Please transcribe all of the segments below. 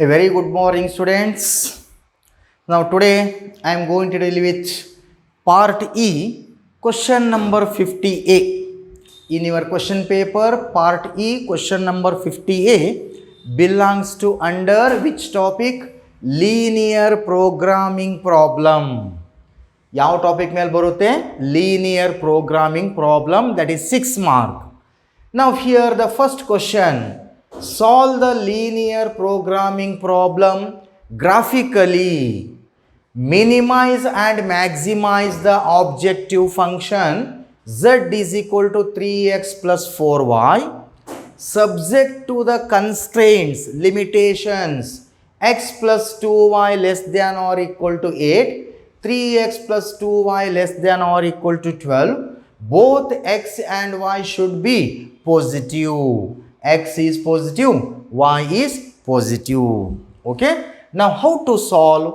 A very good morning, students. Now, today I am going to deal with part E, question number 50A. In your question paper, part E, question number 50A belongs to under which topic? Linear programming problem. ಯಾವ topic ಮೇಲೆ ಬರುತ್ತೆ? Linear programming problem, that is 6 mark. Now here the first question, solve the linear programming problem graphically. Minimize and maximize the objective function z is equal to 3x plus 4y subject to the constraints, limitations, x plus 2y less than or equal to 8, 3x plus 2y less than or equal to 12. Both x and y should be positive. X is positive, y is positive. Okay. Now how to solve?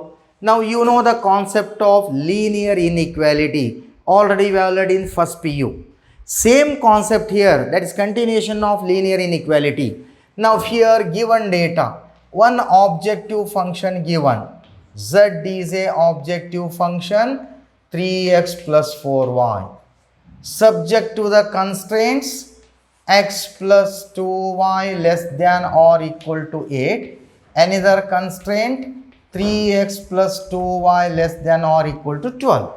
Now you know the concept of linear inequality. Already we have learned in first PU. Same concept here, that is continuation of linear inequality. Now here given data, one objective function given. Z is a objective function 3x plus 4y. Subject to the constraints x plus 2y less than or equal to 8. Another constraint 3x plus 2y less than or equal to 12.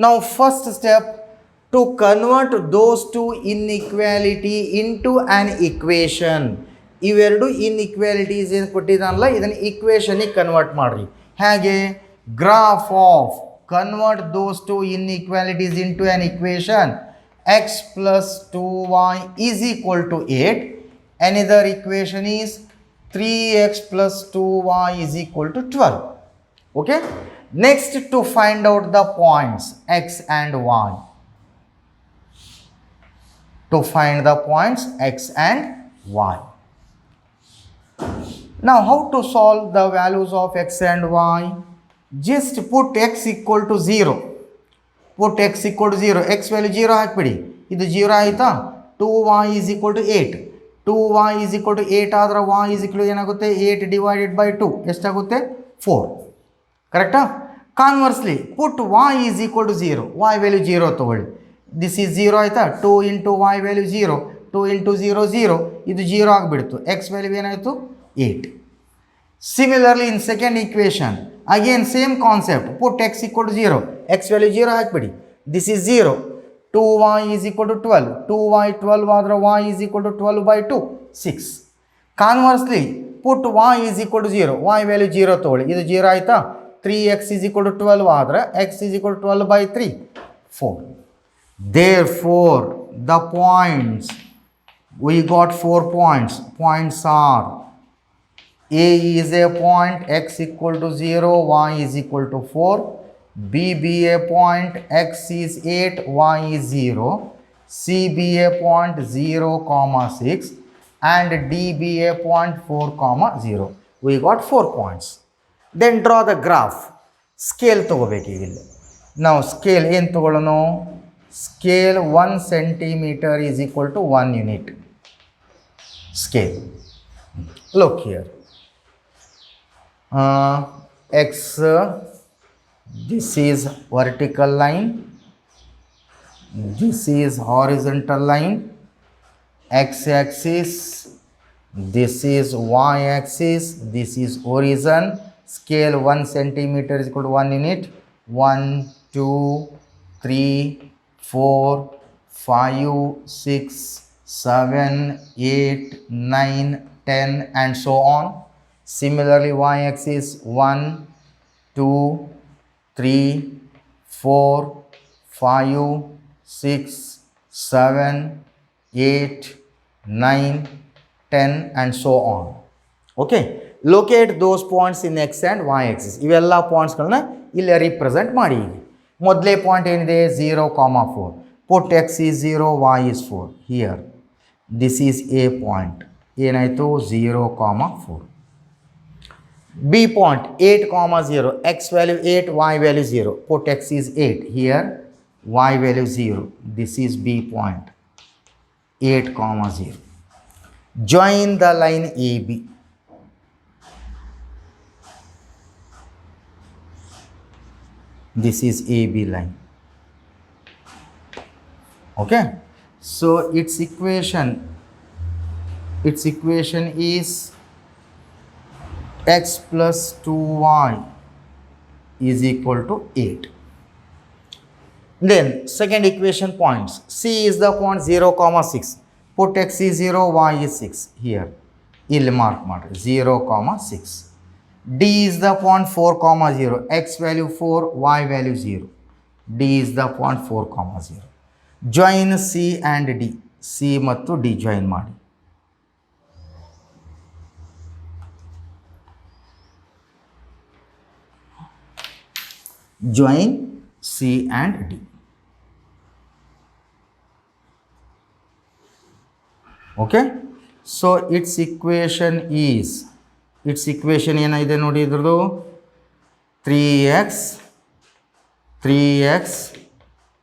Now first step, to convert those two inequality into an equation. ಇವೆರಡು inequalities ಏನು ಕೊಟ್ಟಿದ್ದಾನಲ್ಲ ಇದನ್ನು ಈಕ್ವೇಷನ್ಗೆ convert ಮಾಡಿರಿ. ಹೇಗೆ? Graph of convert those two inequalities into an equation. X plus 2y is equal to 8. Another equation is 3x plus 2y is equal to 12. Okay. Next, to find out the points x and y. To find the points x and y. Now how to solve the values of x and y? Just put x equal to 0. Put x equal to 0. X value 0 ಹಾಕ್ಬಿಡಿ. ಇದು 0 ಆಯಿತಾ? 2y is equal to 8. 2y is equal to 8 ಆದರೆ y is equal to ಏನಾಗುತ್ತೆ? 8 divided by 2 ಎಷ್ಟಾಗುತ್ತೆ? 4. ಕರೆಕ್ಟಾ? Conversely put y is equal to 0. y value 0 ತಗೊಳ್ಳಿ. This is 0 ಆಯಿತಾ? 2 into y value 0. 2 into 0 0. ಇದು 0 ಆಗಿಬಿಡ್ತು. x value ಏನಾಯಿತು? 8. Similarly in second equation, again same concept, put x equal to 0. x value 0 ಹಾಕ್ಬಿಡಿ. This is 0. 2y is equal to 12. 2y 12 ಆದರೆ y is equal to 12 by 2. 6. Conversely, put y is equal to 0. y value 0 ತಗೊಳ್ಳಿ. ಇದು 0 ಆಯಿತಾ? 3x is equal to 12 ಆದರೆ x is equal to 12 by 3. 4. Therefore, the points, we got 4 points. Points are: A is a point, x equal to 0, y is equal to 4. B be a point, x is 8, y is 0. C be a point 0, 6. And D be a point 4, 0. We got 4 points. Then draw the graph. Scale ತಗೋಬೇಕಿಲ್ಲಿ. Now scale ಏನು ತಗೊಳ್ಳೋಣ? Scale 1 centimeter is equal to 1 unit. Scale. Look here. X, this is vertical line, this is horizontal line, x axis, this is y axis, this is horizon. Scale 1 centimeter is equal to 1 unit. 1 2 3 4 5 6 7 8 9 10 and so on. Similarly, y-axis 1, 2, 3, 4, 5, 6, 7, 8, 9, 10 and so on. Okay. Locate those points in x and y-axis. ಇವೆಲ್ಲ ಪಾಯಿಂಟ್ಸ್ಗಳನ್ನ ಇಲ್ಲಿ represent ಮಾಡಿ. ಮೊದಲೇ point ಏನಿದೆ? 0, 4. Put x is 0, y is 4. Here. This is a point. ಏನಾಯಿತು? 0, 4. B point 8, 0. X value 8, y value 0. Put x is 8. Here y value 0. This is B point 8, 0. Join the line AB. This is AB line. Okay, so its equation is x plus 2y is equal to 8. Then second equation points, C is the point 0, 6. Put x is 0, y is 6 here. ಇಲ್ಲಿ mark ಮಾಡಿ 0, 6. D is the point 4, 0. X value 4, y value 0. D is the point 4, 0. Join C and D. C ಮತ್ತು D join ಮಾಡಿ. Join C and D. Okay, so its equation ಏನಾಗಿದೆ ನೋಡಿ ಇದ್ರದ್ದು 3x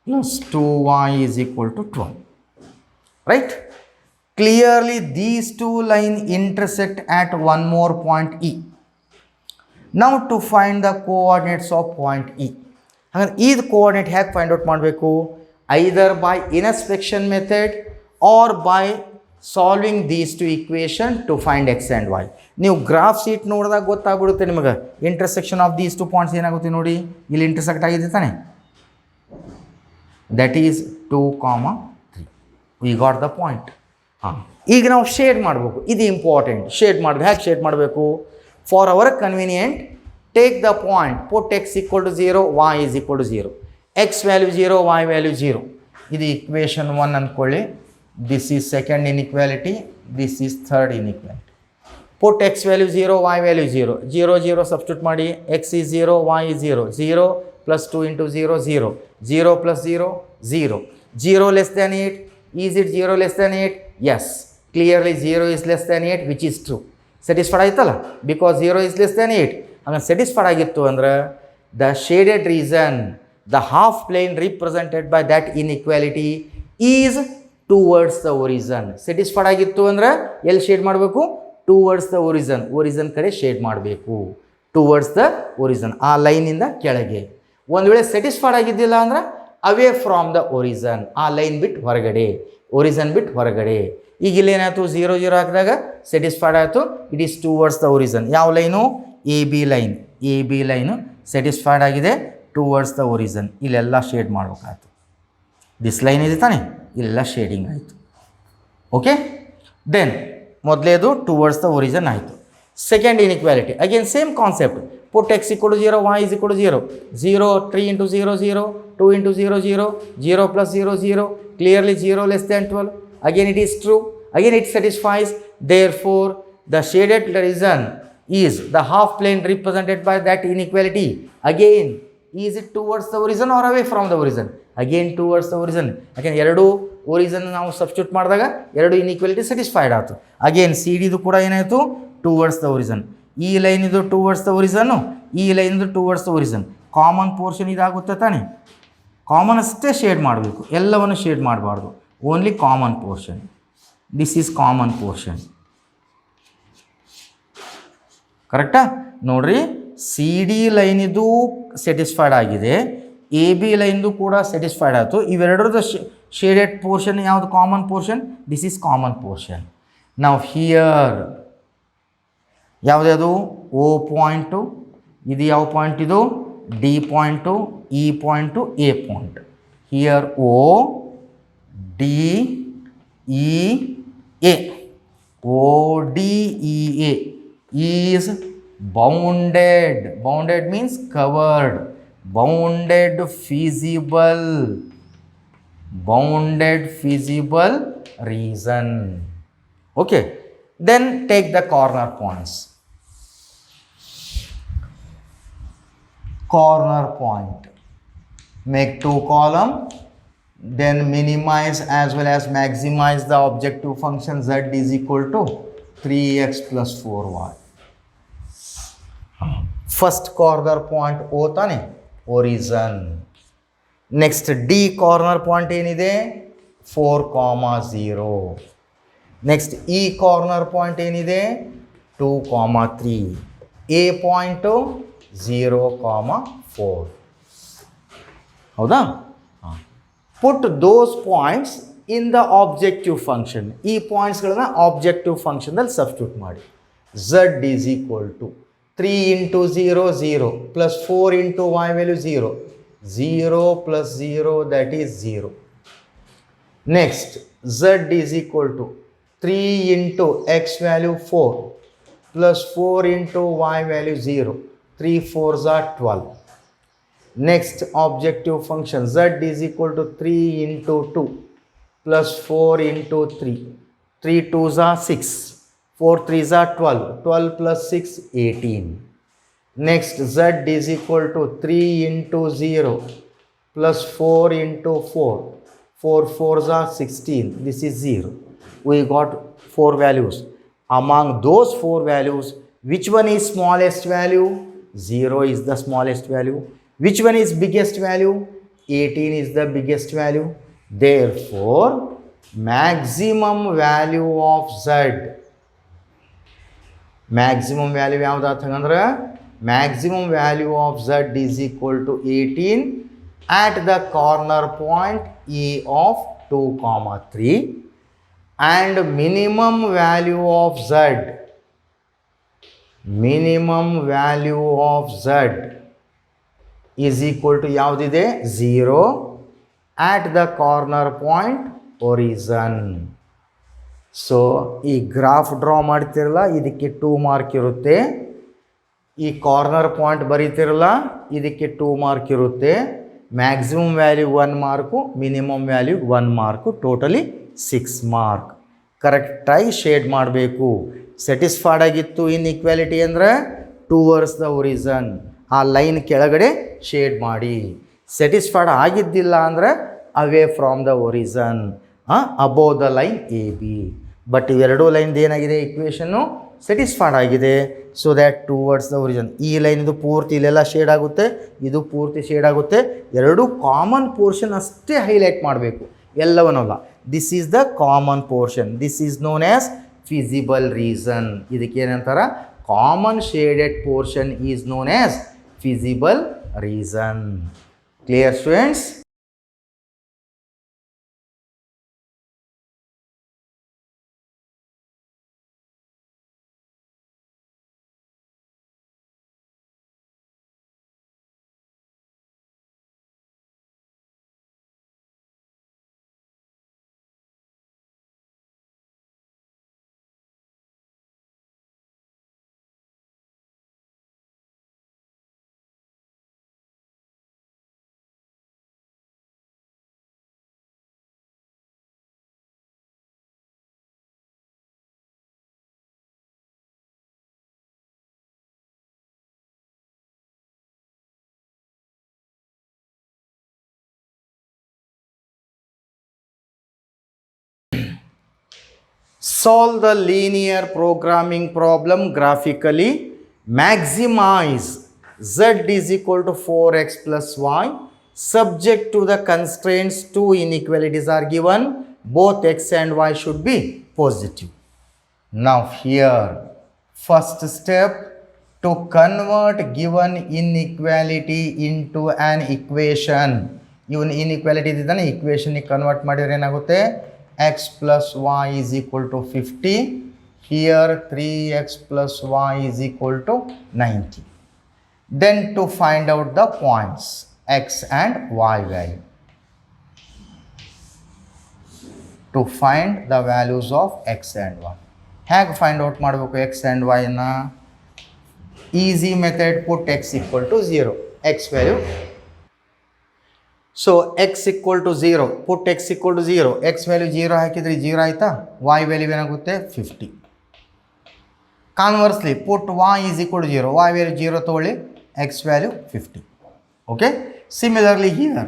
plus 2y is equal to 12, right? Clearly these two lines intersect at one more point E. Now to find the coordinates of point E, ಹಾಗಾದ್ರೆ ಈ coordinate ಹೇಗೆ find out ಮಾಡಬೇಕು? Either by inspection method or by solving these two equation to find x and y. ನೀವು graph sheet ನೋಡಿದಾಗ ಗೊತ್ತಾಗ್ಬಿಡುತ್ತೆ ನಿಮಗೆ intersection of these two points ಏನಾಗುತ್ತೆ ನೋಡಿ, ಇಲ್ಲಿ ಇಂಟರ್ಸೆಕ್ಟ್ ಆಗಿದೆ ತಾನೆ, that is 2, 3. We got the point. ಈಗ ನಾವು ಶೇಡ್ ಮಾಡಬೇಕು, ಇದು ಇಂಪಾರ್ಟೆಂಟ್. ಶೇಡ್ ಮಾಡಿದ್ರೆ ಹೇಗೆ ಶೇಡ್ ಮಾಡಬೇಕು? For our convenient take the point, put x equal to 0, y is equal to 0. x value 0, y value 0. ಇದು ಇಕ್ವೇಷನ್ 1 ಅಂದ್ಕೊಳ್ಳಿ. This is second inequality, this is third inequality. Put x value 0, y value 0. 0, 0 substitute ಮಾಡಿ, x is 0, y is 0. 0 plus 2 into 0, 0. 0 plus 0, 0. 0 less than 8. Is it 0 less than 8? Yes. Clearly 0 is less than 8, which is true. Satisfied ಆಯ್ತಲ್ಲ? Because 0 is less than 8. ಹಂಗೆ satisfied ಆಗಿತ್ತು ಅಂದ್ರೆ the shaded region, the half plane represented by that inequality is towards the origin. Satisfied ಆಗಿತ್ತು ಅಂದರೆ ಎಲ್ಲಿ shade ಮಾಡಬೇಕು? Towards the ಒರಿಜನ್. ಒರಿಜನ್ ಕಡೆ shade ಮಾಡಬೇಕು, ಟುವರ್ಡ್ಸ್ ದ ಒರಿಜನ್, ಆ ಲೈನಿಂದ ಕೆಳಗೆ. ಒಂದು ವೇಳೆ ಸ್ಯಾಟಿಸ್ಫೈಡ್ ಆಗಿದ್ದಿಲ್ಲ ಅಂದ್ರೆ ಅವೇ ಫ್ರಾಮ್ ದ ಒರಿಜನ್, ಆ ಲೈನ್ ಬಿಟ್ಟು ಹೊರಗಡೆ, ಒರಿಜನ್ ಬಿಟ್ಟು ಹೊರಗಡೆ. ಈಗ ಇಲ್ಲೇನಾಯಿತು? 0, 0 ಹಾಕಿದಾಗ ಸ್ಯಾಟಿಸ್ಫೈಡ್ ಆಯಿತು, ಇಟ್ ಈಸ್ ಟುವರ್ಡ್ಸ್ ದ ಒರಿಜನ್. ಯಾವ line? A B line. A B line satisfied ಆಗಿದೆ, ಟುವರ್ಡ್ಸ್ ದ ಒರಿಜನ್. ಇಲ್ಲೆಲ್ಲ ಶೇಡ್ ಮಾಡಬೇಕಾಯ್ತು. ದಿಸ್ ಲೈನ್ ಇದೆ ತಾನೆ, ಇಲ್ಲೆಲ್ಲ ಶೇಡಿಂಗ್ ಆಯಿತು. ಓಕೆ, ದೆನ್ ಮೊದಲೇದು ಟುವರ್ಡ್ಸ್ ದ ಒರಿಜನ್ ಆಯಿತು. Second inequality, again same concept. Put x equal to 0, y is equal to 0. 0, 3 into 0, 0. 2 into 0, 0. 0 plus 0, 0. Clearly 0 less than 12. Again it is true. Again it satisfies. Therefore, the shaded region is the half plane represented by that inequality. Again, is it towards the origin or away from the origin? Again towards the origin. Again ಎರಡು origin ನಾವು substitute ಮಾಡಿದಾಗ ಎರಡು inequality satisfied ಆಯಿತು. Again C ಡಿದು ಕೂಡ ಏನಾಯಿತು? Towards the origin. ಈ line ಇದು ಟುವರ್ಡ್ಸ್ ದ ಒರಿಜನ್ನು, ಈ ಲೈನ್ ಇದು towards the origin. Common portion ಇದಾಗುತ್ತೆ ತಾನೆ, ಕಾಮನ್ ಅಷ್ಟೇ ಶೇಡ್ ಮಾಡಬೇಕು, ಎಲ್ಲವನ್ನು ಶೇಡ್ ಮಾಡಬಾರ್ದು. Only common portion. This is common portion. ಕರೆಕ್ಟಾ? ನೋಡ್ರಿ, ಸಿ ಡಿ ಲೈನ್ ಇದು ಸ್ಯಾಟಿಸ್ಫೈಡ್ ಆಗಿದೆ, ಎ ಬಿ ಲೈನ್ದು ಕೂಡ ಸ್ಯಾಟಿಸ್ಫೈಡ್ ಆಯಿತು. ಇವೆರಡರದ್ದು ಶೇಡೆಡ್ ಪೋರ್ಷನ್ ಯಾವುದು? Common portion. This is common portion. ನಾವು ಹಿಯರ್ ಯಾವುದ್ಯಾವುದು? ಓ ಪಾಯಿಂಟು, ಇದು ಯಾವ ಪಾಯಿಂಟ್? ಇದು D point, E point, A point. Here O D E A, O D E A is bounded. Bounded means covered. Bounded feasible region. Okay, then take the corner points. Corner point, make 2 column, then minimize as well as maximize the objective function z is equal to 3x plus 4y. First corner point O ತಾನೆ, origin. Next D corner point ಏನಿದೆ? 4, 0. Next E corner point ಏನಿದೆ? 2, 3. A point 0, 4. ಹೌದಾ? Put those points in the objective function. ಈ ಪಾಯಿಂಟ್ಸ್ಗಳನ್ನ objective ಫಂಕ್ಷನ್ದಲ್ಲಿ substitute ಮಾಡಿ. Z is equal to 3 into 0 0 plus 4 into y value 0 0 plus 0 that is 0. Next z is equal to 3 into x value 4 plus 4 into y value 0. 3 4s are 12. Next objective function z is equal to 3 into 2 plus 4 into 3. 3 2s are 6. 4 3s are 12. 12 plus 6 18. Next z is equal to 3 into 0 plus 4 into 4. 4 4s are 16. This is 0. We got 4 values. Among those 4 values, which one is smallest value? 0 is the smallest value. Which one is biggest value? 18 is the biggest value. Therefore, maximum value of z. Maximum value yavudu hangandre maximum value of z is equal to 18 at the corner point E of 2, 3 and minimum value of z is equal to ಯಾವುದಿದೆ 0 at the corner point horizon. So ಈ graph draw ಮಾಡ್ತಿರಲ್ಲ ಇದಕ್ಕೆ 2 mark ಇರುತ್ತೆ. ಈ corner point ಬರೀತಿರಲ್ಲ ಇದಕ್ಕೆ 2 mark ಇರುತ್ತೆ. Maximum value 1 mark, minimum value 1 mark, totally 6 mark. ಕರೆಕ್ಟಾಗಿ shade ಮಾಡಬೇಕು. ಸ್ಯಾಟಿಸ್ಫೈಡ್ ಆಗಿತ್ತು ಇನ್ಇಕ್ವಾಲಿಟಿ ಅಂದರೆ ಟುವರ್ಡ್ಸ್ ದ ಒರಿಜನ್, ಆ ಲೈನ್ ಕೆಳಗಡೆ ಶೇಡ್ ಮಾಡಿ. ಸ್ಯಾಟಿಸ್ಫೈಡ್ ಆಗಿದ್ದಿಲ್ಲ ಅಂದರೆ away from the origin, above the line A B. But ಇವೆರಡೂ ಲೈನ್ದು ಏನಾಗಿದೆ ಇಕ್ವೇಷನ್ನು ಸ್ಯಾಟಿಸ್ಫೈಡ್ ಆಗಿದೆ. So that towards the origin. ಈ ಲೈನ್ ಇದು ಪೂರ್ತಿ ಇಲ್ಲೆಲ್ಲ ಶೇಡ್ ಆಗುತ್ತೆ, ಇದು ಪೂರ್ತಿ ಶೇಡ್ ಆಗುತ್ತೆ. ಎರಡೂ ಕಾಮನ್ ಪೋರ್ಷನ್ ಅಷ್ಟೇ ಹೈಲೈಟ್ ಮಾಡಬೇಕು, ಎಲ್ಲವನ್ನಲ್ಲ. This is the common portion. This is known as feasible region. ಇದಕ್ಕೆ ಏನಂತಾರೆ? Common shaded portion is known as feasible region. Clear students? Solve the linear programming problem graphically. Maximize z is equal to 4x plus y. Subject to the constraints, two inequalities are given. Both x and y should be positive. Now here, first step, to convert given inequality into an equation. Even inequality ಇದನ್ನ equation ಗೆ convert ಮಾಡಿದ್ರೆ ಏನಾಗುತ್ತೆ? x plus y is equal to 50. Here 3x plus y is equal to 90. Then to find out the points x and y value. To find the values of x and y. ಹೇಗೆ find out ಮಾಡಬೇಕು x and y ನ? Easy method, put x equal to 0. x value. So x equal to 0, put x equal to 0, x value 0 ಹಾಕಿದ್ರೆ 0 ಆಯ್ತಾ? y value ಏನಾಗುತ್ತೆ? 50. Conversely, put y is equal to 0, y value 0 ತಗೊಳ್ಳಿ, x value 50. Okay? Similarly here,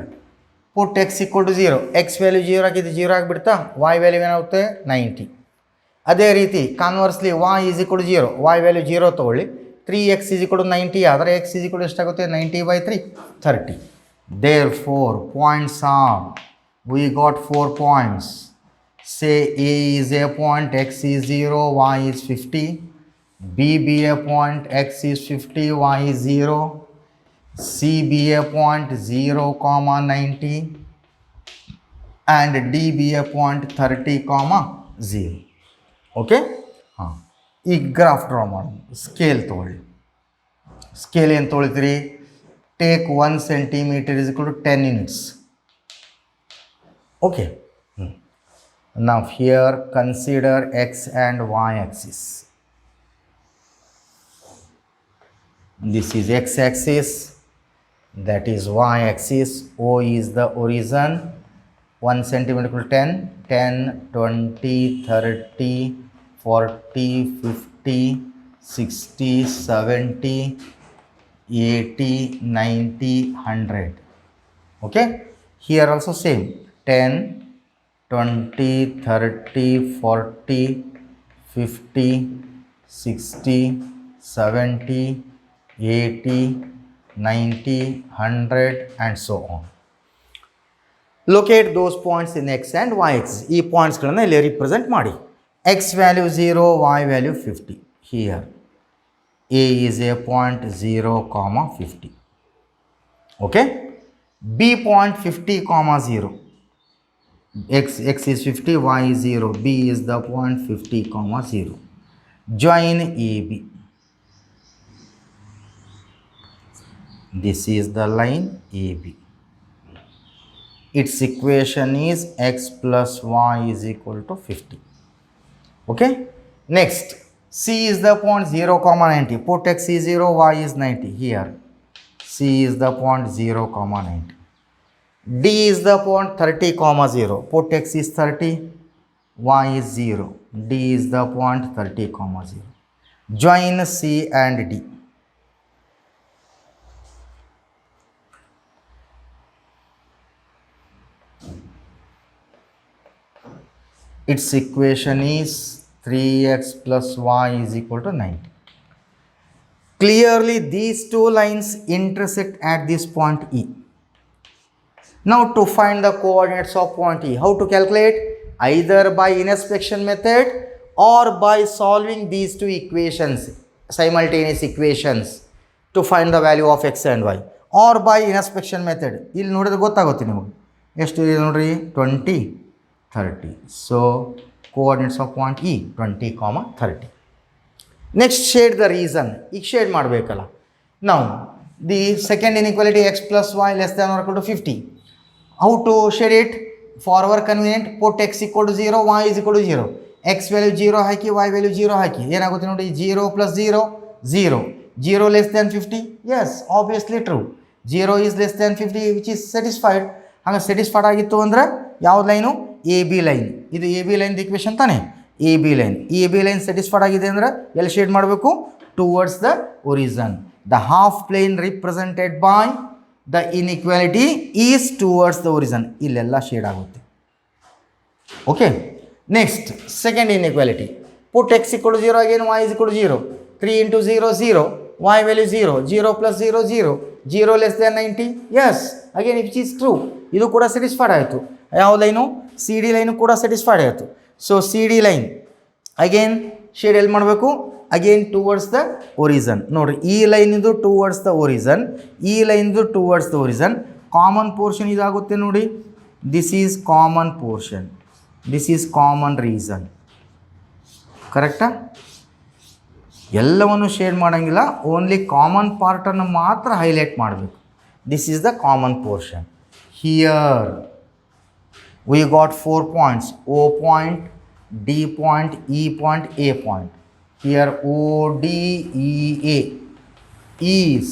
put x equal to 0, x value 0 ಹಾಕಿದ್ರೆ 0 ಆಗಿಬಿಡ್ತಾ? y value ಏನಾಗುತ್ತೆ? 90. ಅದೇ ರೀತಿ conversely y is equal to 0, y value 0 ತಗೊಳ್ಳಿ, 3x is equal to 90 ಆದರೆ x is equal to ಎಷ್ಟಾಗುತ್ತೆ? 90/3, 30. Therefore, points are, we got 4 points. Say A is a point, x is 0, y is 50. B be a point, x is 50, y is 0. C be a point 0 comma 90 and D be a point 30 comma 0. Okay ಹಾಂ ಈಗ graph draw ಮಾಡೋದು. Scale ತೊಗೊಳ್ಳಿ. Scale ಏನು ತೊಗೊಳ್ತೀರಿ? Take 1 centimeter is equal to 10 units. Okay. Now here consider x and y axis. This is x axis, that is y axis. O is the origin. 1 centimeter equal to 10, 10, 20, 30, 40, 50, 60, 70, 80, 90, 100. Okay. Here also same. 10, 20, 30, 40, 50, 60, 70, 80, 90, 100 and so on. Locate those points in x and y axis. ಈ ಪಾಯಿಂಟ್ಸ್ಗಳನ್ನು ಇಲ್ಲಿ represent ಮಾಡಿ. x value 0, y value 50. Here a is a point 0 comma 50. Okay. B point 50 comma 0. X is 50, y is 0. B is the point 50 comma 0. Join AB. This is the line AB. Its equation is x plus y is equal to 50. Okay. Next, C is the point 0 comma 90. Put x is 0, y is 90. Here C is the point 0 comma 90. D is the point 30 comma 0. Put x is 30, y is 0. D is the point 30 comma 0. Join C and D. Its equation is 3x plus y is equal to 90. Clearly these two lines intersect at this point E. Now to find the coordinates of point E, how to calculate? Either by inspection method or by solving these two equations, simultaneous equations, to find the value of x and y, or by inspection method. ಇಲ್ಲಿ ನೋಡಿದ್ರೆ ಗೊತ್ತಾಗುತ್ತೆ ನಿಮಗೆ. ಎಷ್ಟು ಇದೆ ನೋಡ್ರಿ? 20, 30. So coordinates of point E 20, 30. Next, shade the reason. ಈಗ shade ಮಾಡಬೇಕಲ್ಲ. Now the second inequality x plus y less than or equal to 50. How to shade it? For our convenient, put x equal to 0, y is equal to 0. X value 0 hockey, y value 0 ಹಾಕಿ. ಏನಾಗುತ್ತೆ ನೋಡಿ? 0 plus 0, 0. 0 less than 50? Yes, obviously true. 0 is less than 50, which is satisfied. ಹಾಗೆ satisfied ಆಗಿತ್ತು ಅಂದ್ರೆ ಯಾವ line? A B line. ಇದು A B line equation ತಾನೆ? A B line. ಈ A B line satisfied ಆಗಿದೆ ಅಂದರೆ ಎಲ್ಲಿ ಶೇಡ್ ಮಾಡಬೇಕು? Towards the origin. The half plane represented by the inequality is towards the origin. ಇಲ್ಲೆಲ್ಲ ಶೇಡ್ ಆಗುತ್ತೆ. Okay. Next, second inequality. Put x equal to 0 again, y is equal to 0. 3 into 0, 0. Y value 0. 0 plus 0, 0. 0 less than 90. Yes, again which is true. ಇದು ಕೂಡ satisfied ಆಯಿತು. ಯಾವ line? C D line ಕೂಡ satisfied ಆಯಿತು. So C D line again shade ಎಲ್ಲಿ ಮಾಡಬೇಕು? Again towards the origin. ನೋಡಿರಿ, ಈ ಲೈನಿಂದು ಟುವರ್ಡ್ಸ್ ದ ಒರಿಜಿನ್, ಈ ಲೈನ್ದು towards the origin. Common portion ಇದಾಗುತ್ತೆ ನೋಡಿ. This is common portion, this is common region. ಕರೆಕ್ಟಾ? ಎಲ್ಲವನ್ನು ಶೇಡ್ ಮಾಡೋಂಗಿಲ್ಲ, ಓನ್ಲಿ ಕಾಮನ್ ಪಾರ್ಟನ್ನು ಮಾತ್ರ ಹೈಲೈಟ್ ಮಾಡಬೇಕು. This is the common portion. Here we got 4 points: O point, D point, E point, A point. Here ODEA is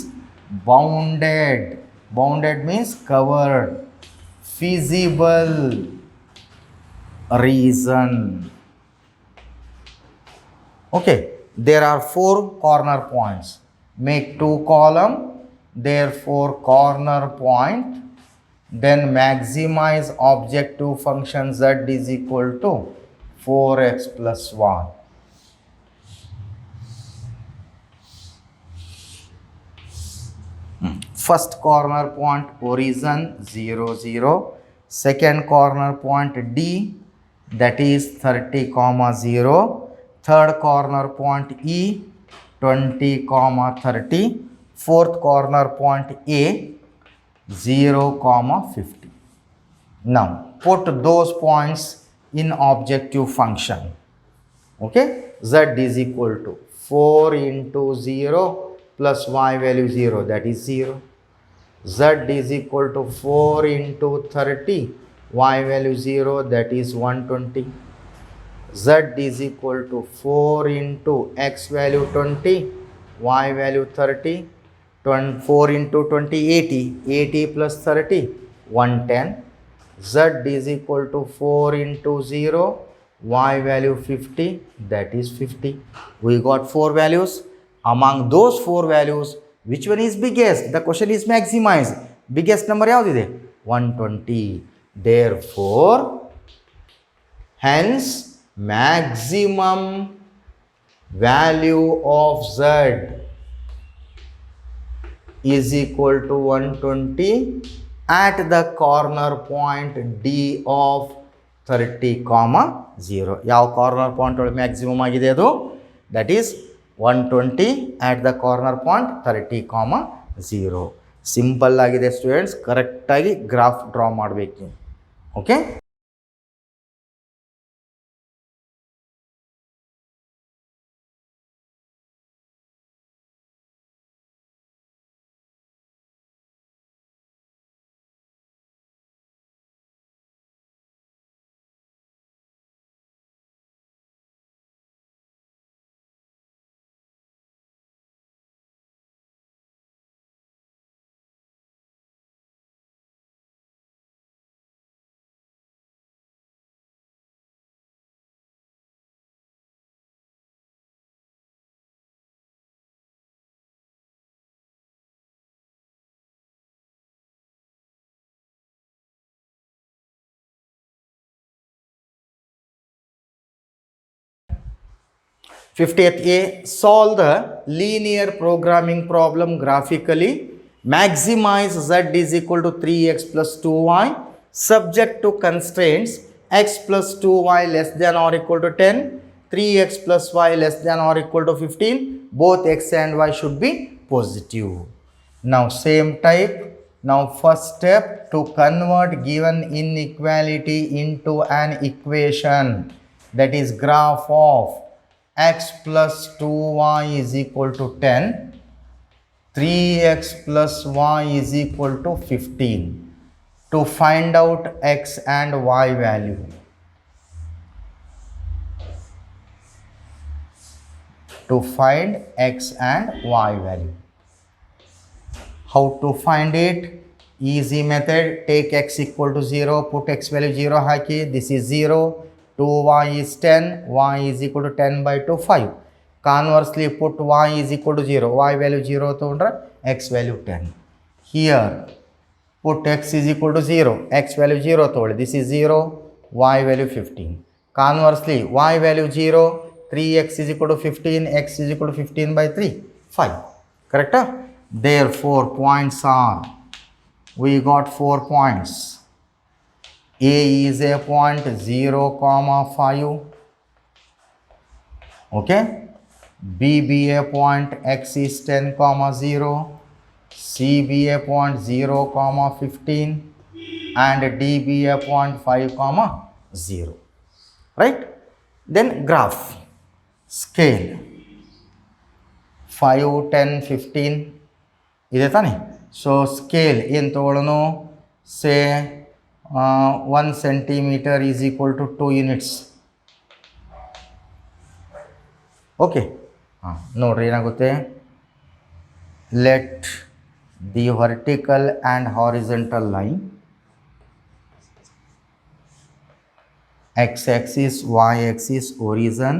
bounded. Bounded means covered. Feasible reason. Okay, there are 4 corner points. Make 2 column, therefore corner point. Then maximize objective function z is equal to 4x plus 1. First corner point origin 0, 0. Second corner point D, that is 30, 0. Third corner point E 20, 30. fourth corner point A 0 comma 50. Now put those points in objective function. Okay, z is equal to 4 into 0 plus y value 0, that is 0. Z is equal to 4 into 30, y value 0, that is 120. Z is equal to 4 into x value 20, y value 30, 4 into 20, 80, 80 plus 30, 110. Z is equal to 4 into 0, y value 50, that is 50. We got 4 values. Among those 4 values, which one is biggest? The question is maximized. Biggest number ಯಾವುದಿದೆ? 120. Therefore, hence maximum value of z is equal to 120 at the corner point D of 30 comma 0. ಯಾವ corner point ಒಳಗೆ maximum ಆಗಿದೆ ಅದು? That is 120 at the corner point 30 comma 0. Simple ಆಗಿದೆ students, ಕರೆಕ್ಟಾಗಿ graph draw ಮಾಡಬೇಕು. Okay, fiftieth A, solve the linear programming problem graphically. Maximize z is equal to 3x plus 2y subject to constraints x plus 2y less than or equal to 10, 3x plus y less than or equal to 15. Both x and y should be positive. Now same type. Now first step, to convert given inequality into an equation, that is graph of x plus 2y is equal to 10, 3x plus y is equal to 15. To find out x and y value, to find x and y value. How to find it? Easy method. Take x equal to 0, put x value 0 haki, this is 0. 2y is 10, y is equal to 10 by 2, 5. Conversely, put y is equal to 0, y value 0 tondra, x value 10. Here, put x is equal to 0, x value 0 toward, this is 0, y value 15. Conversely, y value 0, 3x is equal to 15, x is equal to 15 by 3, 5. Correct? Therefore, points are, we got 4 points. A is a point 0 comma 5. Okay. B be a point x is 10 comma 0. C be a point 0 comma 15. And D be a point 5 comma 0. Right? Then graph. Scale. 5, 10, 15. ಇದೆ ತಾನೆ? So scale ಏನು ತಗೊಳ್ಳೋಣ? Say 1 centimeter is equal to 2 units. Okay. ನೋಡ್ರಿ ಏನಾಗುತ್ತೆ, let the vertical and horizontal line, x-axis, y-axis, origin,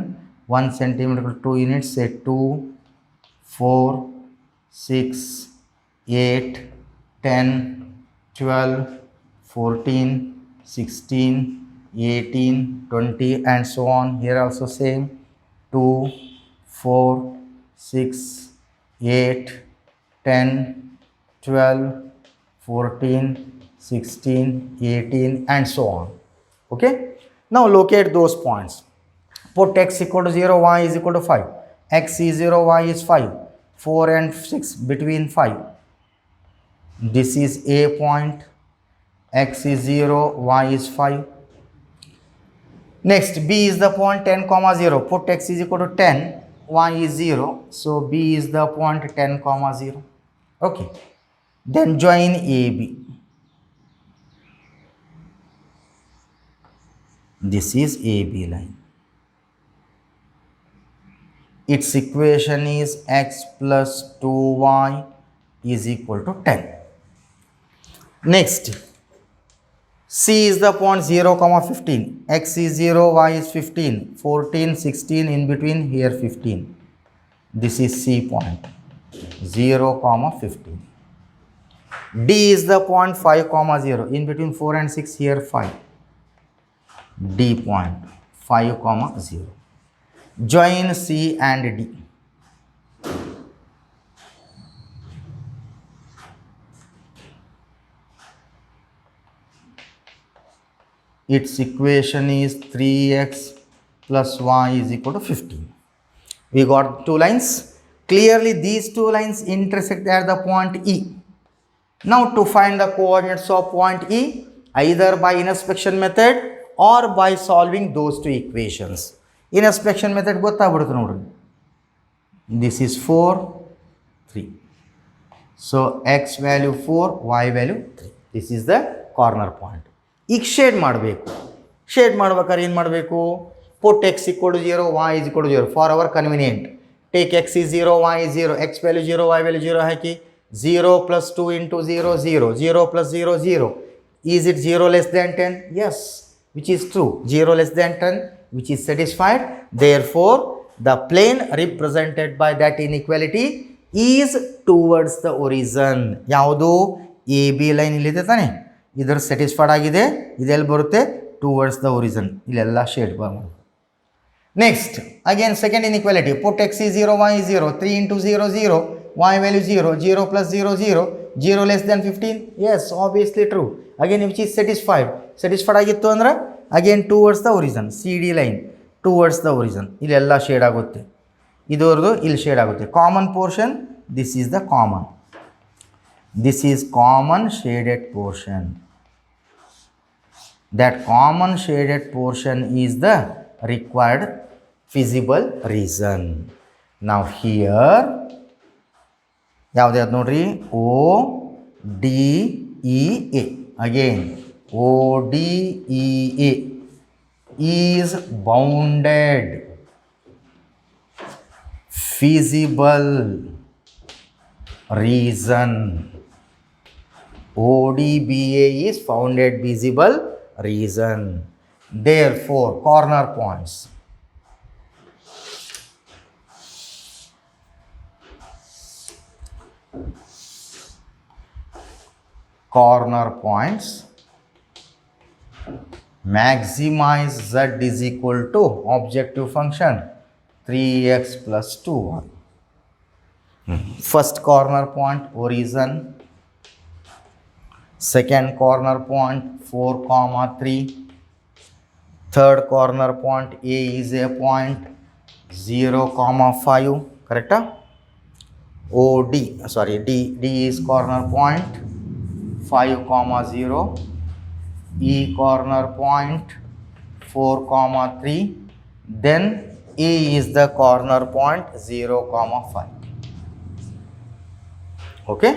1 centimeter equal to 2 units, say 2, 4, 6, 8, 10, 12, 14, 16, 18, 20 and so on. Here also same, 2, 4, 6, 8, 10, 12, 14, 16, 18 and so on. Okay. Now locate those points. Put x equal to 0, y is equal to 5. X is 0, y is 5. 4 and 6 between 5. This is A point, x is 0, y is 5. Next, B is the point 10, comma 0. Put x is equal to 10, y is 0. So, B is the point 10, comma 0. Okay. Then join AB. This is AB line. Its equation is x plus 2y is equal to 10. Next, C is the point 0, comma 15. X is 0, y is 15. 14, 16 in between, here 15. This is C point 0, comma 15. D is the point 5, comma 0. In between 4 and 6, here 5. D point 5, comma 0. Join C and D. Its equation is 3x plus y is equal to 15. We got two lines. Clearly these two lines intersect at the point E. Now to find the coordinates of point E, either by inspection method or by solving those two equations. Inspection method ಗೊತ್ತಾಗ್ಬಿಡುತ್ತೆ ನೋಡ್ರಿ. This is 4, 3. So x value 4, y value 3. This is the corner point. ಈಗ shade ಮಾಡಬೇಕು. Shade ಮಾಡ್ಬೇಕಾದ್ರೆ ಏನು ಮಾಡಬೇಕು? Put x equal to 0, y is equal to 0 for our convenient. Take x is 0, y is 0, x value 0, y value 0 hockey 0 plus 2 into 0, 0, 0 plus 0, 0. Is it 0 less than 10? Yes, which is true. 0 less than 10, which is satisfied. Therefore, the plane represented by that inequality is towards the horizon. ಯಾವುದು? A B line ಇಲ್ಲಿದೆ ತಾನೆ, ಇದರ satisfied ಆಗಿದೆ. ಇದೆಲ್ಲಿ ಬರುತ್ತೆ? Towards the horizon. ಇಲ್ಲೆಲ್ಲ shade ಮಾಡಿ. Next, again second inequality. Put x is 0, y is 0. 3 into 0, 0. Y value 0. 0 plus 0, 0. 0 less than 15? Yes, obviously true. Again, which is satisfied. Satisfied ಆಗಿತ್ತು ಅಂದ್ರೆ again towards the horizon. CD line towards the horizon. ಇಲ್ಲೆಲ್ಲ shade ಆಗುತ್ತೆ. ಇದರದು ಇಲ್ಲಿ shade ಆಗುತ್ತೆ. Common portion, this is the common. This is common shaded portion. That common shaded portion is the required feasible region. Now here ಯಾವ್ದು ನೋಡ್ರಿ, O D E A. Again O D E A is bounded feasible region. ODBA is bounded visible region. Therefore, corner points. Corner points maximize z is equal to objective function 3x plus 2y. First corner point horizon, second corner point 4, 3. Third corner point A is a point 0, 5. Correct? OD, sorry, D is corner point 5, 0. E corner point 4, 3. Then A is the corner point 0, 5. Okay?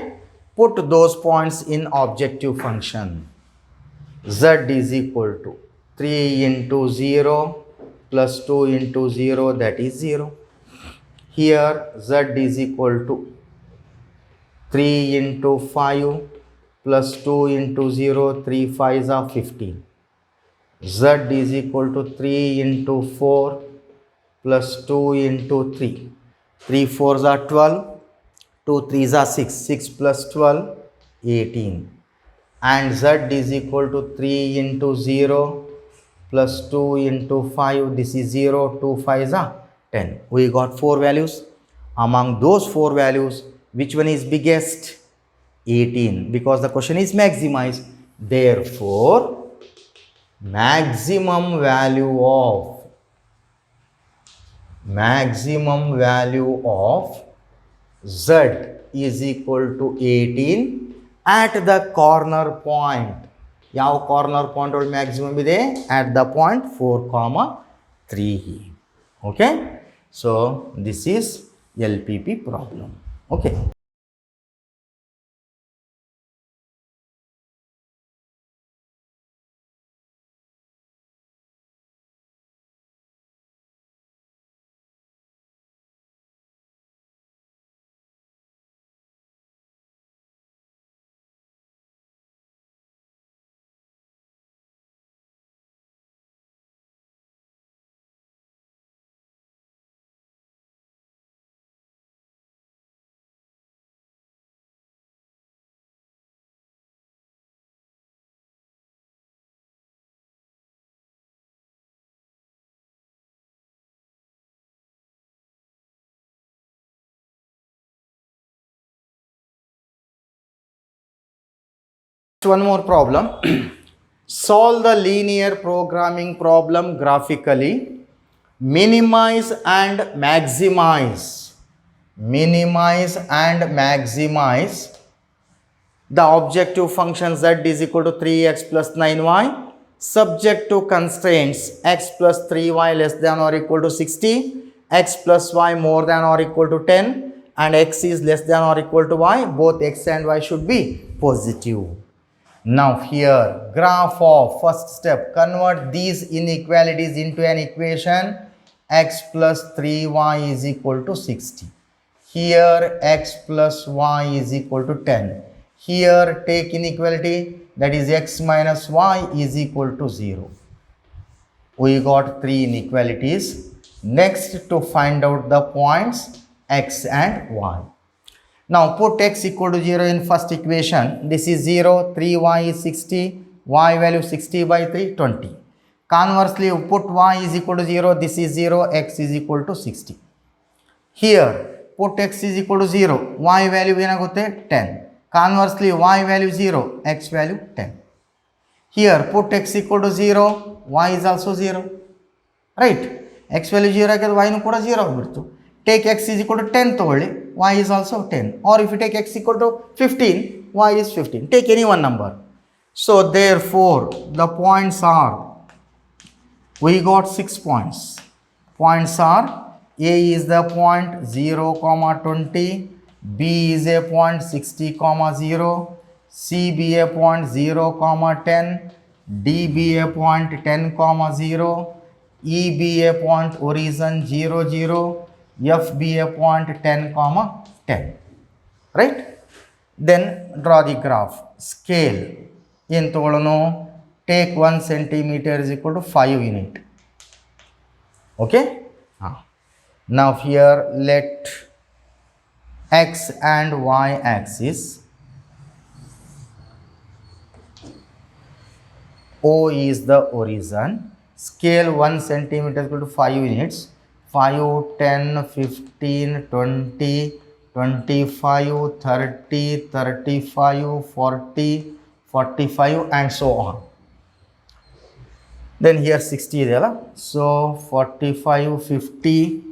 Put those points in objective function. Z is equal to 3 into 0 plus 2 into 0, that is 0. Here Z is equal to 3 into 5 plus 2 into 0, 3 5s are 15. Z is equal to 3 into 4 plus 2 into 3. 3 4s are 12. 2 3s are 6. 6 plus 12, 18. And Z is equal to 3 into 0 plus 2 into 5. This is 0. 2 5s are 10. We got 4 values. Among those 4 values, which one is biggest? 18. Because the question is maximized. Therefore, maximum value of z is equal to 18 at the corner point. ಯಾವ corner point ಒಳಗೆ maximum ಇದೆ? at the point 4,3. okay, so this is LPP problem. okay. One more problem. Solve the linear programming problem graphically. Minimize and maximize. Minimize and maximize the objective function z is equal to 3x plus 9y subject to constraints x plus 3y less than or equal to 60, x plus y more than or equal to 10, and x is less than or equal to y. Both x and y should be positive. Now here, graph of first step, convert these inequalities into an equation. X plus 3y is equal to 60. Here x plus y is equal to 10. Here take inequality, that is x minus y is equal to 0. We got 3 inequalities. Next, to find out the points x and y. Now put x equal to 0 in first equation. This is 0, 3y is 60, y value 60 by 3, 20. Conversely, put y is equal to 0, this is 0, x is equal to 60. Here, put x is equal to 0, y value ಏನಾಗುತ್ತೆ 10. Conversely, y value 0, x value 10. Here, put x equal to 0, y is also 0. Right? X value 0 ಆಗಿದ್ರೆ y ಕೂಡ 0 ಆಗಿಬಿಡ್ತು. Take x is equal to 10 ತಗೊಳ್ಳಿ, y is also 10. Or if you take x equal to 15, y is 15. Take any one number. So therefore, the points are, we got 6 points. Points are, A is the point 0, 20, B is a point 60, 0, C be a point 0, 10, D be a point 10, 0, E be a point origin 0, 0, F be a point 10, 10. Right? Then draw the graph. Scale. In togolonu, take 1 centimeter is equal to 5 unit. Okay? Now here let x and y axis, O is the origin. Scale 1 centimeter is equal to 5 units. 5, 10, 15, 20, 25, 30, 35, 40, 45 and so on. Then here 60 ideyala, so 45, 50,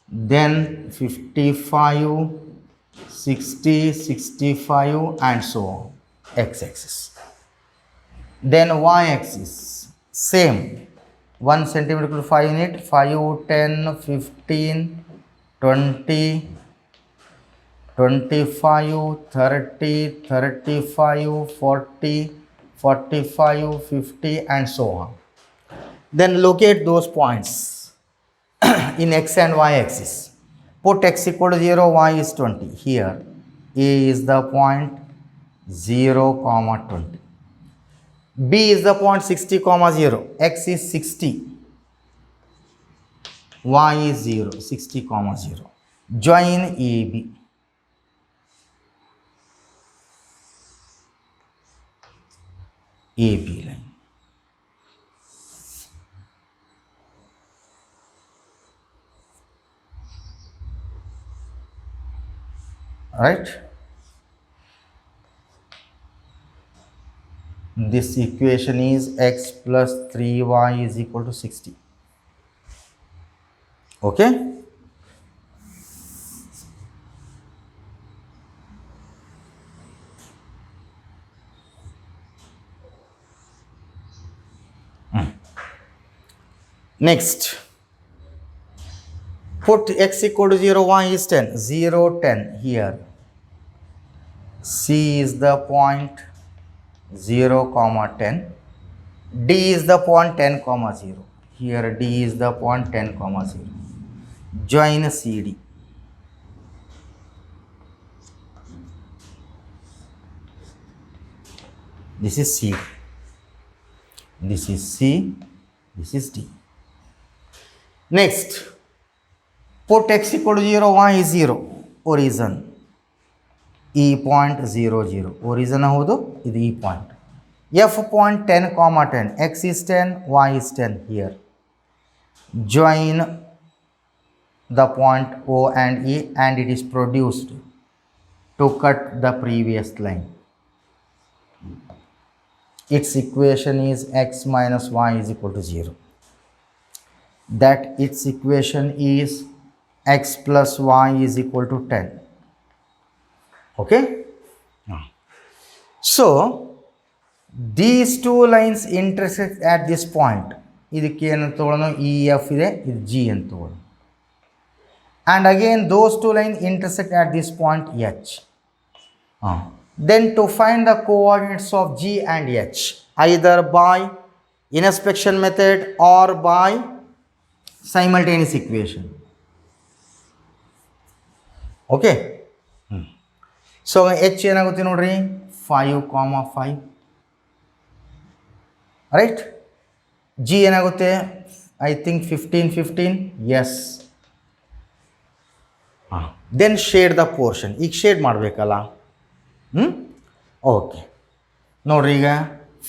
then 55, 60, 65 and so on, x-axis. Then y-axis, same, 1 centimeter equal to 5 unit, 5, 10, 15, 20, 25, 30, 35, 40, 45, 50 and so on. Then locate those points in x and y axis. Put x equal to 0, y is 20. Here A is the point 0, 20. B is the point 60, 0. X is 60. Y is 0, 60, 0. Join AB. AB line. Right? This equation is x plus 3y is equal to 60. Okay? Next, put x equal to 0, y is 10. 0, 10 here. C is the point 0, comma 10. D is the point 10, comma 0. Here D is the point 10, comma 0. Join CD. This is C. This is C. This is D. Next, put x equal to 0, y is 0. Origin. E point 0, 0. Origin ahodu, idu E point. F point 10, comma 10. X is 10, y is 10 here. Join the point O and E and it is produced to cut the previous line. Its equation is x minus y is equal to 0. That its equation is x plus y is equal to 10. Okay? So, these two lines intersect at this point. ಇದಕ್ಕೆ ಏನು ತಗೊಳ್ಳೋಣ, E F ಇದೆ, ಇದು G ಅಂತ ತಗೊಳ್ಳೋಣ. And again those two lines intersect at this point H. Then to find the coordinates of G and H, either by inspection method or by simultaneous equation. Okay. So H ಏನಾಗುತ್ತೆ ನೋಡ್ರಿ, 5, 5. Right? G ಏನಾಗುತ್ತೆ, I think 15, 15. Yes. Then shade the portion. ಈಗ shade ಮಾಡಬೇಕಲ್ಲ. Okay ನೋಡ್ರಿ, ಈಗ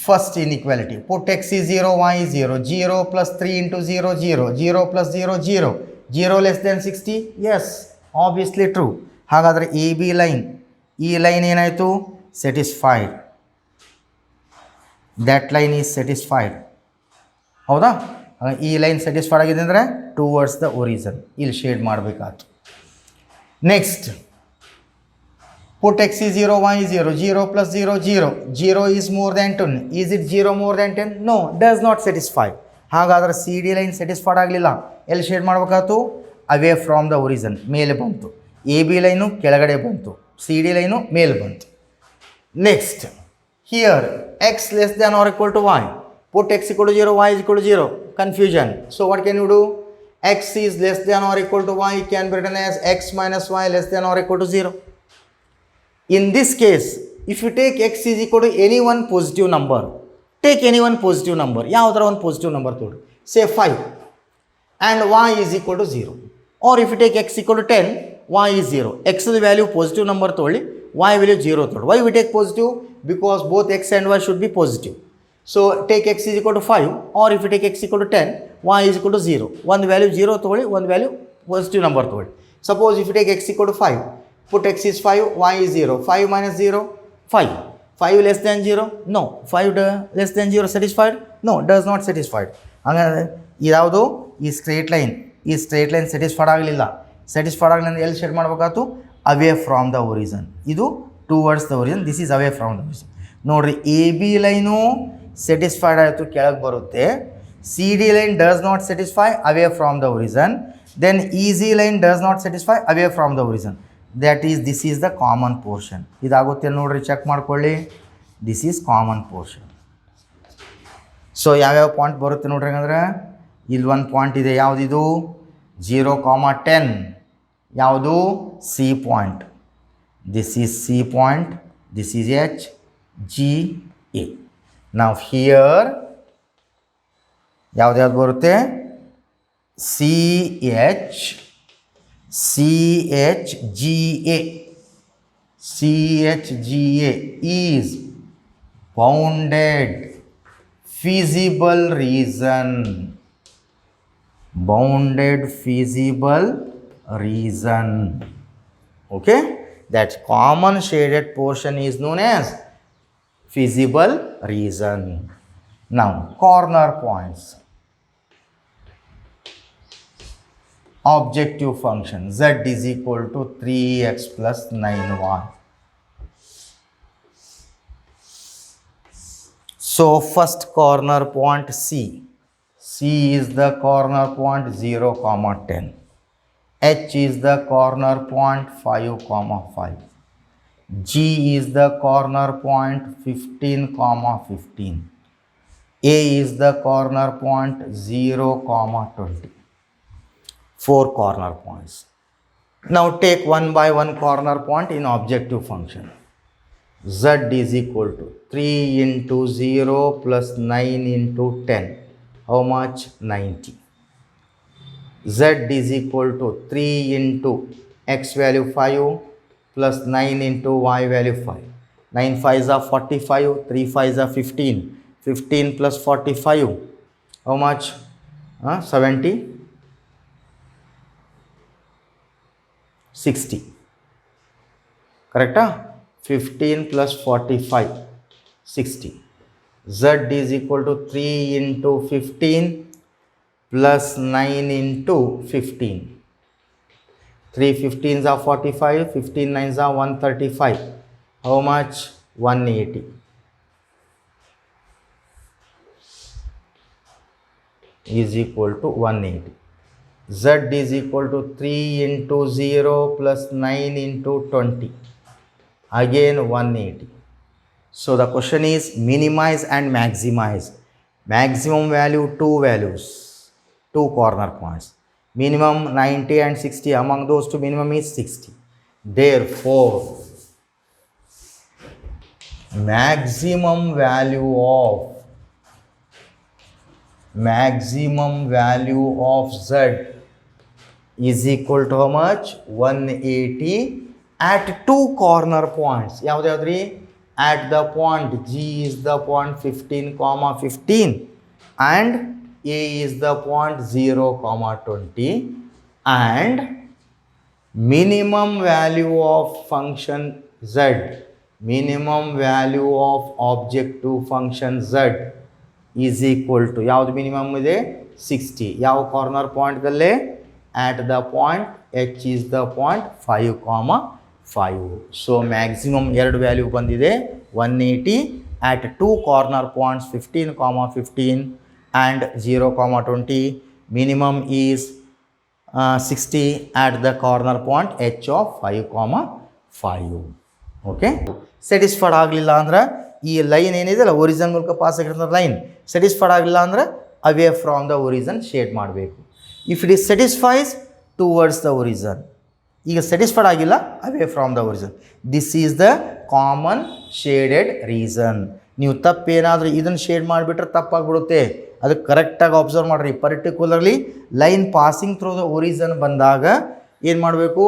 first inequality. Put X is 0, y is 0. 0 plus 3 into 0, 0. 0 plus 0, 0. 0 less than 60. Yes, obviously true. ಹಾಗಾದರೆ A B line, ಈ line ಏನಾಯಿತು, satisfied. That line is satisfied. ಹೌದಾ? ಈ line satisfied ಆಗಿದೆ ಅಂದರೆ ಟುವರ್ಡ್ಸ್ ದ ಒರಿಜಿನ್. ಇಲ್ಲಿ shade ಮಾಡಬೇಕಾಯ್ತು. Next, put x is 0, y is 0. 0 plus 0, 0. 0 is more than 10. Is it 0 more than 10? No, does not satisfy. ಹಾಗಾದರೆ C D line satisfied ಆಗಲಿಲ್ಲ. ಎಲ್ಲಿ shade ಮಾಡಬೇಕಾಯ್ತು, away from the origin, ಮೇಲೆ ಬಂತು. A B line ಕೆಳಗಡೆ ಬಂತು, C D line ಮೇಲೆ ಬಂತು. Next, here x less than or equal to y. Put x equal to 0, y is equal to 0. Confusion. So what can you do? X is less than or equal to y can be written as x minus y less than or equal to 0. In this case, if you take x is equal to any one positive number, take any one positive number. Yavadra one positive number todi. Say 5 and y is equal to 0. Or if you take x equal to 10, y is 0. X is the value positive number todi, y value 0 todi. Why we take positive? Because both x and y should be positive. So take x is equal to 5, or if you take x equal to 10, y is equal to 0. One value 0 togoli, one value positive number togoli. Suppose if you take x equal to 5, put x is 5, y is 0. 5 minus 0, 5. 5 less than 0? No. 5 less than 0 satisfied? No, does not satisfied. ಹಾಗಾದರೆ ಇದ್ಯಾವುದು, ಈ straight line satisfied ಆಗಲಿಲ್ಲ. Satisfied ಆಗಲಿಲ್ಲ ಎಲ್ಲಿ shade ಮಾಡಬೇಕಾಯ್ತು, away from the origin. ಇದು towards the origin, this is away from the origin. ನೋಡಿರಿ, A B line satisfied ಆಯಿತು, ಕೆಳಗೆ ಬರುತ್ತೆ. C D line does not satisfy, away from the origin. Then E C line does not satisfy, away from the origin. That is, this is the common portion. ಇದಾಗುತ್ತೆ ನೋಡ್ರಿ, check ಮಾಡ್ಕೊಳ್ಳಿ. This is common portion. So ಯಾವ್ಯಾವ point ಬರುತ್ತೆ ನೋಡ್ರಿ, ಹಂಗಂದ್ರೆ ಇಲ್ಲಿ ಒಂದು point ಇದೆ. ಯಾವುದಿದು, 0, 10. ಯಾವುದು, C point. This is C point, this is H, G, A. Now here ಯಾವ್ದು ಬರುತ್ತೆ, C H, C H G A. C H G A is bounded feasible reason. Bounded feasible reason. Okay, that common shaded portion is known as feasible reason. Now corner points. Objective function z is equal to 3x plus 9y. So first corner point C. C C is the corner point 0 comma 10. H is the corner point 5 comma 5. G is the corner point 15 comma 15. A is the corner point 0 comma 20. 4 corner points. Now take one by one corner point in objective function. Z is equal to 3 into 0 plus 9 into 10. How much? 90. Z is equal to 3 into x value 5 plus 9 into y value 5. 9 5s are 45, 3 5s are 15. 15 plus 45. How much? 70. 60. Correct? 15 plus 45. 60. Z is equal to 3 into 15 plus 9 into 15. 3 15s are 45, 15 9s are 135. How much? 180. Is equal to 180. Z is equal to 3 into 0 plus 9 into 20. Again 180. So the question is minimize and maximize. Maximum value 2 values, 2 corner points. Minimum 90 and 60. Among those two, minimum is 60. Therefore, maximum value of Z is equal to how much? 180 at 2 corner points. Yaudri? At the point G is the point 15 comma 15 and A is the point 0 comma 20, and minimum value of function Z, minimum value of objective function Z is equal to ಯಾವುದು minimum ಇದೆ 60. ಯಾವ corner point ದಲ್ಲೇ? At the point H is the point 5 comma 5. So maximum ಎರಡು value ಬಂದಿದೆ 180 at 2 corner points 15 comma 15 and 0 comma 20. Minimum is 60 at the corner point H of 5 comma 5. Okay. Satisfied ಆಗಲಿಲ್ಲ ಅಂದ್ರೆ ಈ line ಏನಿದೆಯಲ್ಲ origin ಮೂಲಕ pass ಆಗಿರೋ line satisfied ಆಗಲಿಲ್ಲ ಅಂದ್ರೆ away from the origin shade ಮಾಡಬೇಕು. If it is satisfies towards the origin. ಈಗ ಸ್ಯಾಟಿಸ್ಫೈಡ್ ಆಗಿಲ್ಲ away from the origin. This is the common shaded region. ನೀವು ತಪ್ಪೇನಾದರೂ ಇದನ್ನು ಶೇಡ್ ಮಾಡಿಬಿಟ್ರೆ ತಪ್ಪಾಗ್ಬಿಡುತ್ತೆ. ಅದಕ್ಕೆ ಕರೆಕ್ಟಾಗಿ ಅಬ್ಸರ್ವ್ ಮಾಡಿರಿ. Particularly line passing through the origin ಬಂದಾಗ ಏನು ಮಾಡಬೇಕು?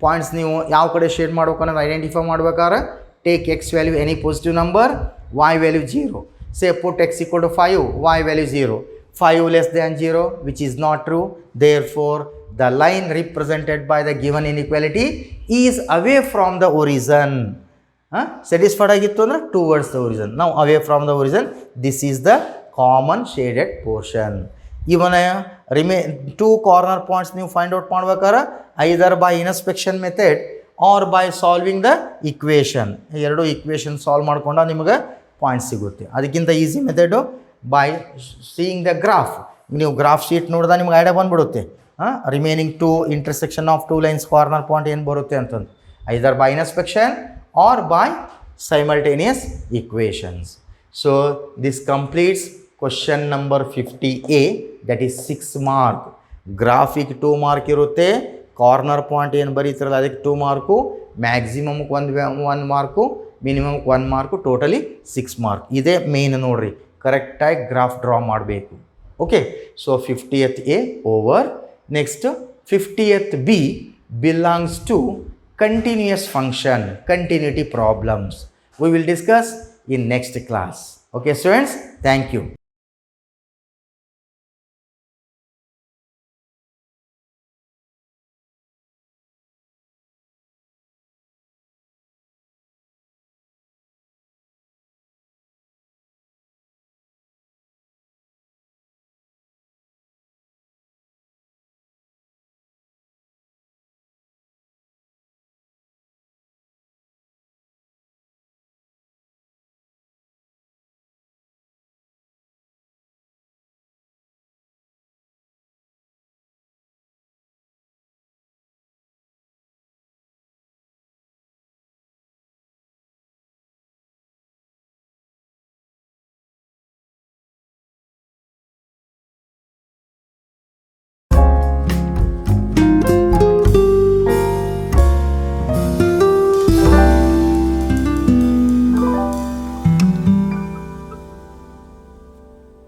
ಪಾಯಿಂಟ್ಸ್ ನೀವು ಯಾವ ಕಡೆ ಶೇಡ್ ಮಾಡ್ಬೇಕು ಅನ್ನೋದು ಐಡೆಂಟಿಫೈ ಮಾಡ್ಬೇಕಾದ್ರೆ take x value any positive number, y value 0. Say put x equal to 5, y value 0. 5 less than 0, which is not true. Therefore, the line represented by the given inequality is away from the origin. Satisfied agittu andre towards the origin. Now away from the origin, this is the common shaded portion. Even remain 2 corner points ನೀವು find out ಮಾಡ್ಬೇಕಾದ್ರೆ either by inspection method or by solving the equation. ಎರಡು equation solve ಮಾಡ್ಕೊಂಡ ನಿಮಗೆ point ಸಿಗುತ್ತೆ. ಅದಕ್ಕಿಂತ easy method by seeing the graph. ನೀವು graph sheet ನೋಡಿದಾಗ ನಿಮ್ಗೆ ಐಡಿಯಾ ಬಂದ್ಬಿಡುತ್ತೆ. Remaining 2 intersection of 2 lines corner point ಏನು ಬರುತ್ತೆ ಅಂತಂದು. Either by inspection or by simultaneous equations. So this completes question number 50A, that is 6 mark. Graphic 2 mark ಇರುತ್ತೆ. Corner point ಏನು ಬರೀತಿರಲ್ಲ ಅದಕ್ಕೆ 2 ಮಾರ್ಕು, ಮ್ಯಾಕ್ಸಿಮಮ್ಗೆ 1 ಮಾರ್ಕು, ಮಿನಿಮಮ್ಗೆ 1 ಮಾರ್ಕು, ಟೋಟಲಿ 6 ಮಾರ್ಕ್. ಇದೇ ಮೇನ್ ನೋಡ್ರಿ, ಕರೆಕ್ಟಾಗಿ ಗ್ರಾಫ್ ಡ್ರಾ ಮಾಡಬೇಕು. Okay, so 50th A over. Next 50th B belongs to continuous function, continuity problems. We will discuss in next class. Okay students, thank you.